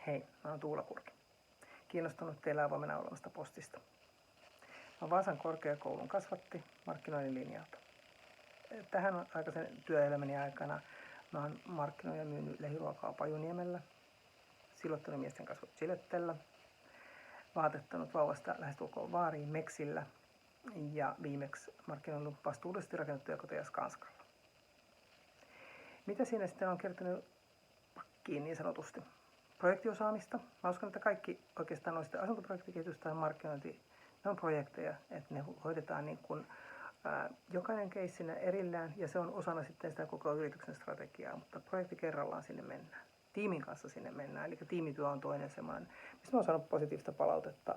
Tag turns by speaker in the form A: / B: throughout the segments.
A: Hei, mä oon Tuula Kurki. Kiinnostunut teillä avoimena olemasta postista. Mä oon Vaasan korkeakoulun kasvatti markkinoinnin linjalta. Tähän aikaisen työelämäni aikana mä oon markkinoinut ja myynyt lähiruokaa Pajuniemellä, silottanut miesten kasvot Chilettellä, vaatettanut vauvasta lähestulkoon Vaariin Meksillä ja viimeksi markkinoinut vastuullisesti rakennettuja koteja Skanskalla. Mitä siinä sitten on kertynyt pakkiin niin sanotusti? Projektiosaamista. Mä uskon, että kaikki oikeastaan on sitten asuntoprojektikehitys tai markkinointi, ne on projekteja, että ne hoidetaan niin kuin, jokainen keissinä erillään ja se on osana sitten sitä koko yrityksen strategiaa, mutta projekti kerrallaan sinne mennään. Tiimin kanssa sinne mennään, eli tiimityö on toinen semmoinen, missä mä oon saanut positiivista palautetta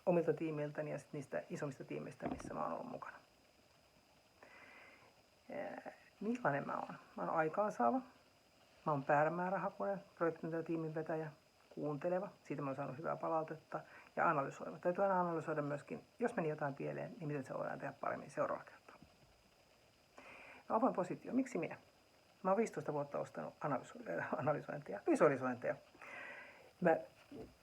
A: omilta tiimiltäni ja sitten niistä isommista tiimeistä, missä mä oon ollut mukana. Millainen mä oon? Mä oon aikaansaava. Mä oon päämäärähakuinen, projektin ja tiimin vetäjä, kuunteleva, siitä mä oon saanut hyvää palautetta, ja analysoiva. Täytyy aina analysoida myöskin, jos meni jotain pieleen, niin miten se voidaan tehdä paremmin seuraavalla kertaa. No, avoin positio, miksi minä? Mä oon 15 vuotta ostanut analysointia, visualisointeja. Mä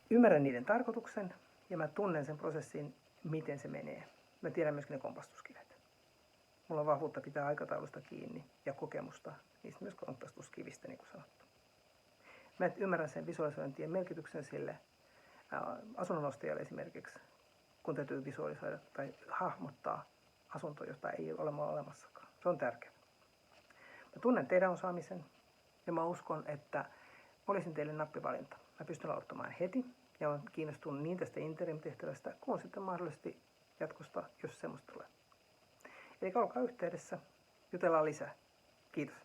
A: ymmärrän niiden tarkoituksen, ja mä tunnen sen prosessin, miten se menee. Mä tiedän myöskin ne kompastuskivet. Mulla on vahvuutta pitää aikataulusta kiinni ja kokemusta niistä myös kompastuskivistä, niin kuin sanottu. Mä ymmärrän sen visualisointien merkityksen sille asunnonostajalle esimerkiksi, kun täytyy visualisoida tai hahmottaa asunto, jota ei ole olemassakaan. Se on tärkeää. Mä tunnen teidän osaamisen ja mä uskon, että olisin teille nappivalinta. Mä pystyn aloittamaan heti ja olen kiinnostunut niin tästä interim-tehtävästä kuin sitten mahdollisesti jatkosta, jos semmoista tulee. Eli olkaa yhteydessä, jutellaan lisää. Kiitos.